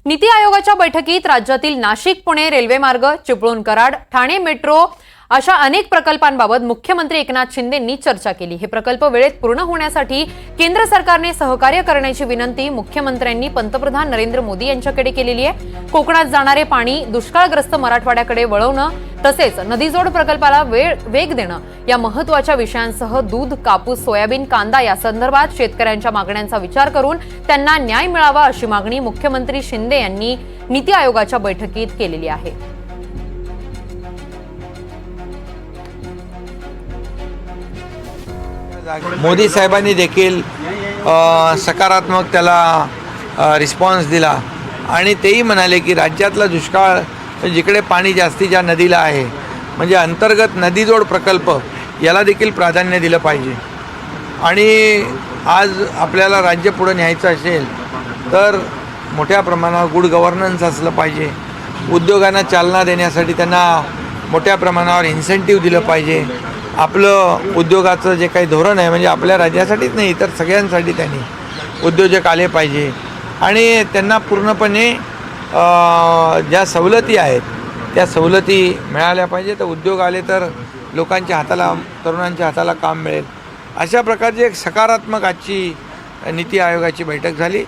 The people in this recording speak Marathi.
नीति आयोगाच्या बैठकीत राज्यातील नाशिक पुणे रेल्वे मार्ग, चिपळूण कराड, ठाणे मेट्रो अशा अनेक प्रकल्पांबाबत मुख्यमंत्री एकनाथ शिंदेंनी चर्चा केली। हे प्रकल्प वेळेत पूर्ण होण्यासाठी केंद्र सरकारने सहकार्य करण्याची विनंती मुख्यमंत्र्यांनी पंतप्रधान नरेंद्र मोदी यांच्याकडे केलेली आहे। कोकणात जाणारे पाणी दुष्काळग्रस्त मराठवाड्याकडे वळवणं तसेच नदीजोड प्रकल्पाला वेग देणं या महत्त्वाच्या विषयांसह दूध, कापूस, सोयाबीन, कांदा या संदर्भात शेतकऱ्यांच्या मागण्यांचा विचार करून त्यांना न्याय मिळावा अशी मागणी मुख्यमंत्री शिंदे यांनी नीति आयोगाच्या बैठकीत केलेली आहे। मोदी साहेबांनी देखील सकारात्मक त्याला रिस्पॉन्स दिला आणि तेही म्हणाले की राज्यातला दुष्काळ जिकडे पाणी जास्तीच्या नदीला आहे म्हणजे अंतर्गत नदीजोड प्रकल्प याला देखील प्राधान्य दिलं पाहिजे। आणि आज आपल्याला राज्य पुढे न्यायचं असेल तर मोठ्या प्रमाणावर गुड गव्हर्नन्स असलं पाहिजे। उद्योगांना चालना देण्यासाठी त्यांना मोठ्या प्रमाणावर इन्सेंटिव्ह दिलं पाहिजे। आपलं उद्योगाचं जे काही धोरण आहे म्हणजे आपल्या राज्यासाठीच नाही तर सगळ्यांसाठी त्यांनी उद्योजक आले पाहिजे आणि त्यांना पूर्णपणे ज्या सवलती आहेत त्या सवलती मिळाल्या पाहिजे। तर उद्योग आले तर लोकांच्या हाताला, तरुणांच्या हाताला काम मिळेल। अशा प्रकारची एक सकारात्मक आजची नीति आयोगाची बैठक झाली।